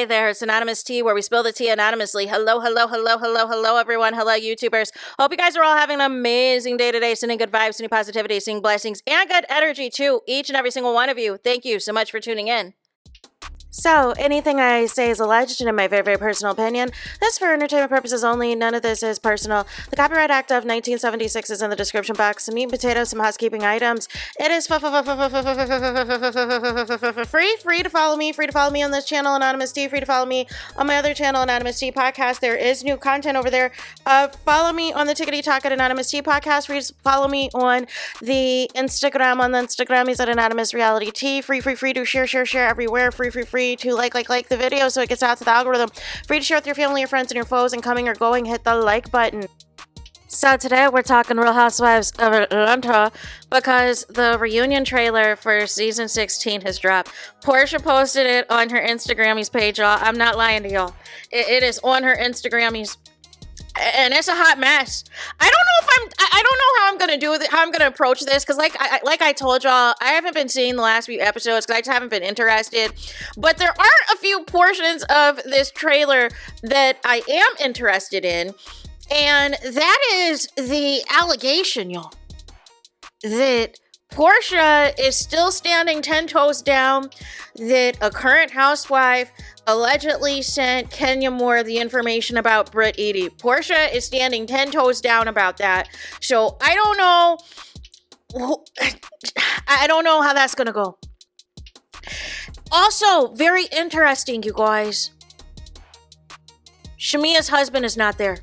Hey there, it's Anonymous Tea, where we spill the tea anonymously. Hello, everyone. Hello, YouTubers. Hope you guys are all having an amazing day today, sending good vibes, sending positivity, sending blessings, and good energy to each and every single one of you. Thank you so much for tuning in. So, anything I say is alleged and in my very, very personal opinion. This is for entertainment purposes only. None of this is personal. The Copyright Act of 1976 is in the description box. Some meat and potatoes, some housekeeping items. It is free to follow me. Free to follow me on this channel, Anonymous Tea. Free to follow me on my other channel, Anonymous Tea Podcast. There is new content over there. Follow me on the Tickety Talk at Anonymous Tea Podcast. Free to follow me on the Instagram. On the Instagram, he's at Anonymous Reality Tea. Free to share everywhere. Free to like the video so it gets out to the algorithm. Free to share with your family, your friends, and your foes, and coming or going, hit the like button. So today we're talking Real Housewives of Atlanta because the reunion trailer for season 16 has dropped. Portia posted it on her Instagrammy's page, y'all. I'm not lying to y'all. It is on her Instagrammy's. And it's a hot mess. I don't know how I'm gonna do it, how I'm gonna approach this, because like I told y'all, I haven't been seeing the last few episodes because I just haven't been interested. But there are a few portions of this trailer that I am interested in, and that is the allegation, y'all, that Portia is still standing 10 toes down, that a current housewife allegedly sent Kenya Moore the information about Britt Eady. Portia is standing 10 toes down about that. So I don't know how that's gonna go. Also, very interesting, you guys. Shamea's husband is not there.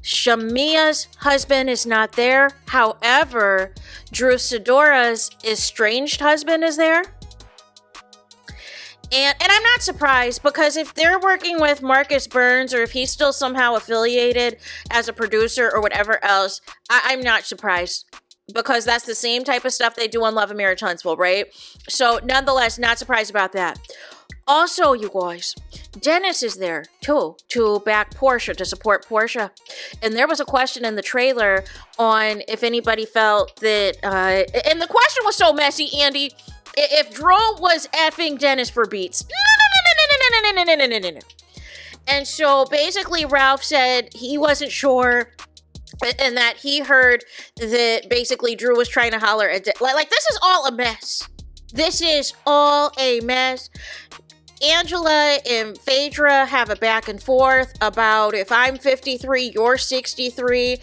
Shamea's husband is not there. However, Drew Sidora's estranged husband is there. And I'm not surprised, because if they're working with Marcus Burns, or if he's still somehow affiliated as a producer or whatever else, I'm not surprised, because that's the same type of stuff they do on Love and Marriage Huntsville, right? So nonetheless, not surprised about that. Also, you guys, Dennis is there too, to back Portia, to support Portia. And there was a question in the trailer on if anybody felt that, and the question was so messy, Andy. If Drew was effing Dennis for beats. No. And so basically Ralph said he wasn't sure, and that he heard that basically Drew was trying to holler at like this is all a mess. This is all a mess. Angela and Phaedra have a back and forth about if I'm 53, you're 63.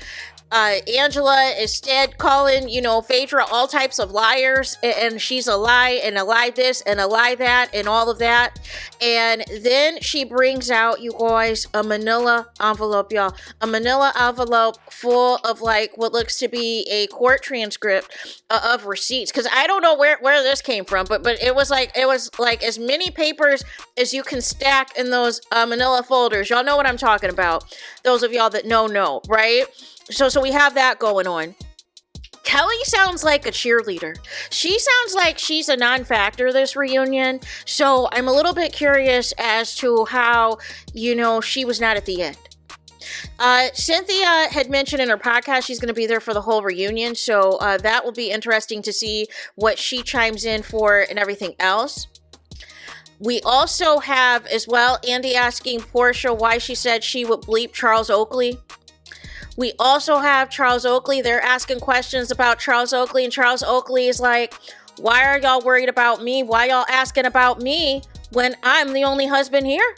Angela instead calling, Phaedra all types of liars, and she's a lie, and a lie this, and a lie that, and all of that. And then she brings out, you guys, a manila envelope, y'all. A manila envelope full of, like, what looks to be a court transcript of receipts. Because I don't know where this came from, but it was like as many papers as you can stack in those manila folders. Y'all know what I'm talking about. Those of y'all that know, right? So we have that going on. Kelly sounds like a cheerleader. She sounds like she's a non-factor this reunion. So I'm a little bit curious as to how, she was not at the end. Cynthia had mentioned in her podcast she's going to be there for the whole reunion. So that will be interesting to see what she chimes in for and everything else. We also have as well Andy asking Portia why she said she would bleep Charles Oakley. We also have Charles Oakley. They're asking questions about Charles Oakley, and Charles Oakley is like, why are y'all worried about me? Why y'all asking about me when I'm the only husband here?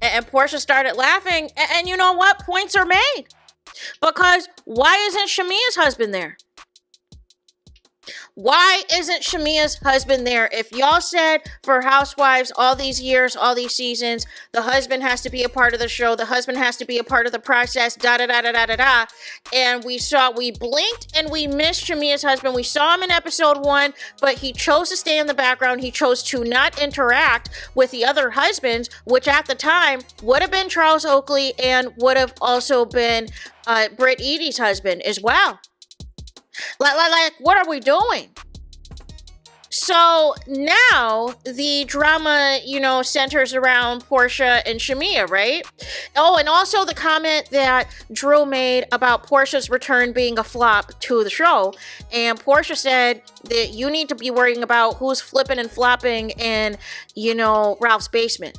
And Portia started laughing, and you know what? Points are made. Because why isn't Shamea's husband there? Why isn't Shamea's husband there? If y'all said for Housewives all these years, all these seasons, the husband has to be a part of the show, the husband has to be a part of the process, and we blinked and we missed Shamea's husband. We saw him in episode 1, but he chose to stay in the background. He chose to not interact with the other husbands, which at the time would have been Charles Oakley and would have also been Britt Eady's husband as well. Like, what are we doing? So now the drama, centers around Portia and Shamea, right? Oh, and also the comment that Drew made about Portia's return being a flop to the show. And Portia said that you need to be worrying about who's flipping and flopping in, Ralph's basement.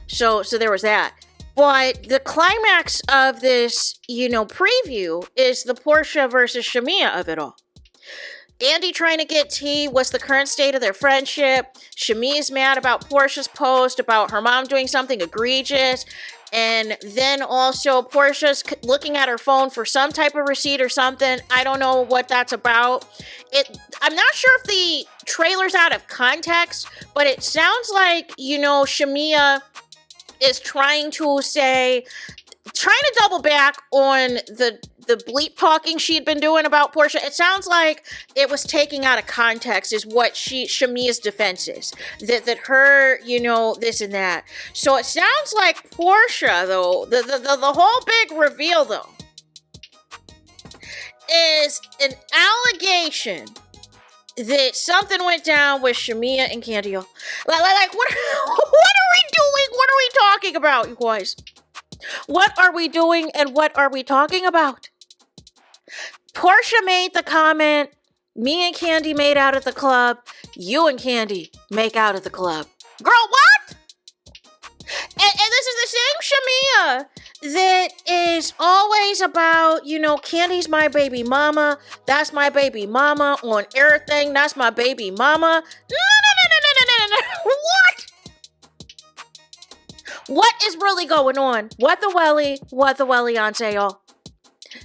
So there was that. But the climax of this, preview is the Portia versus Shamea of it all. Andy trying to get tea. What's the current state of their friendship? Shamea's mad about Portia's post about her mom doing something egregious. And then also Portia's looking at her phone for some type of receipt or something. I don't know what that's about. I'm not sure if the trailer's out of context, but it sounds like, Shamea is trying to double back on the bleep talking she'd been doing about Portia. It sounds like it was taking out of context is what Shamea's defense is. That her, this and that. So it sounds like Portia, though, the whole big reveal, though, is an allegation that something went down with Shamea and Kandi. Like what are we doing? What are we talking about, you guys? What are we doing and what are we talking about? Portia made the comment, me and Kandi made out at the club, you and Kandi make out at the club. Girl, what? And this is the same Shamea that is always about, Kandi's my baby mama, that's my baby mama, on everything, that's my baby mama. No. What? What is really going on? What the welly on sale?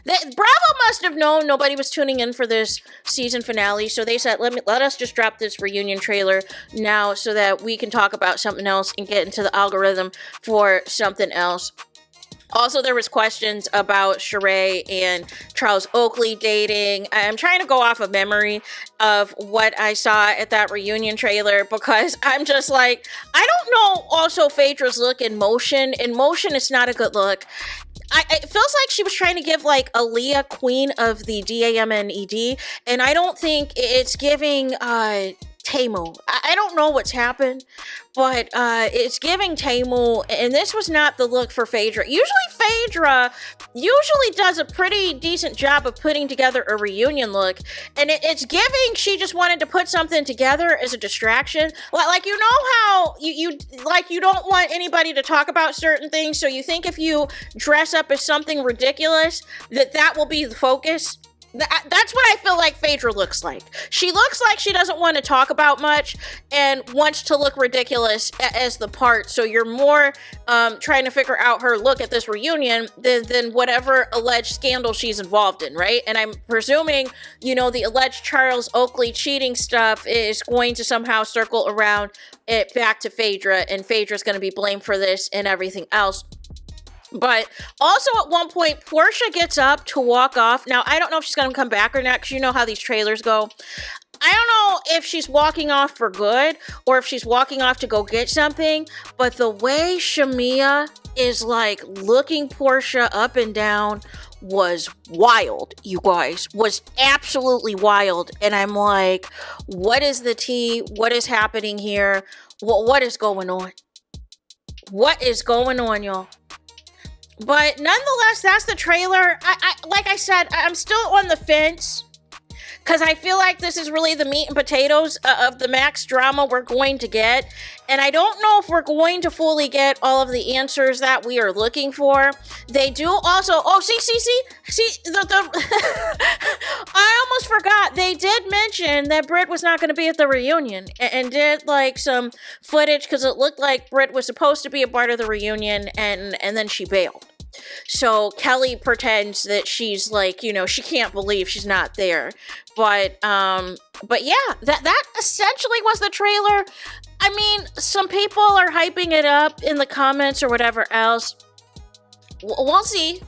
Bravo must have known nobody was tuning in for this season finale, so they said, let us just drop this reunion trailer now so that we can talk about something else and get into the algorithm for something else. Also, there was questions about Sheree and Charles Oakley dating. I'm trying to go off of memory of what I saw at that reunion trailer because I'm just like, I don't know also Phaedra's look in motion. In motion, it's not a good look. It feels like she was trying to give like Aaliyah queen of the DAMNED, and I don't think it's giving Tamu. I don't know what's happened, but it's giving Tamu, and this was not the look for Phaedra. Phaedra does a pretty decent job of putting together a reunion look, and it's giving she just wanted to put something together as a distraction. Like how you don't want anybody to talk about certain things, so you think if you dress up as something ridiculous, that will be the focus. That's what I feel like Phaedra looks like. She looks like she doesn't want to talk about much and wants to look ridiculous as the part. So you're more trying to figure out her look at this reunion than whatever alleged scandal she's involved in, right? And I'm presuming, the alleged Charles Oakley cheating stuff is going to somehow circle around it back to Phaedra, and Phaedra's going to be blamed for this and everything else. But also at one point, Portia gets up to walk off. Now, I don't know if she's going to come back or not, because you know how these trailers go. I don't know if she's walking off for good or if she's walking off to go get something. But the way Shamea is like looking Portia up and down was wild, you guys. Was absolutely wild. And I'm like, what is the tea? What is happening here? What is going on? What is going on, y'all? But nonetheless, that's the trailer. Like I said, I'm still on the fence because I feel like this is really the meat and potatoes of the Max drama we're going to get. And I don't know if we're going to fully get all of the answers that we are looking for. They do also, I almost forgot. They did mention that Britt was not going to be at the reunion and did like some footage because it looked like Britt was supposed to be a part of the reunion and then she bailed. So Kelly pretends that she's like, she can't believe she's not there. But yeah, that essentially was the trailer. I mean, some people are hyping it up in the comments or whatever else. We'll see.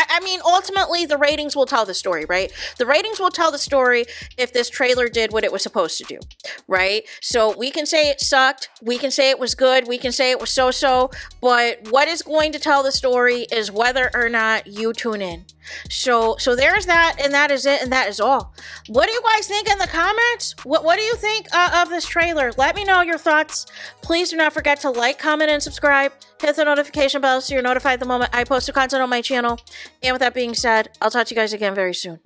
I mean, ultimately, the ratings will tell the story, right? The ratings will tell the story if this trailer did what it was supposed to do, right? So we can say it sucked. We can say it was good. We can say it was so-so. But what is going to tell the story is whether or not you tune in. So there's that, and that is it, and that is all. What do you guys think in the comments? What do you think of this trailer? Let me know your thoughts. Please do not forget to like, comment, and subscribe. Hit the notification bell so you're notified the moment I post new content on my channel. And with that being said, I'll talk to you guys again very soon.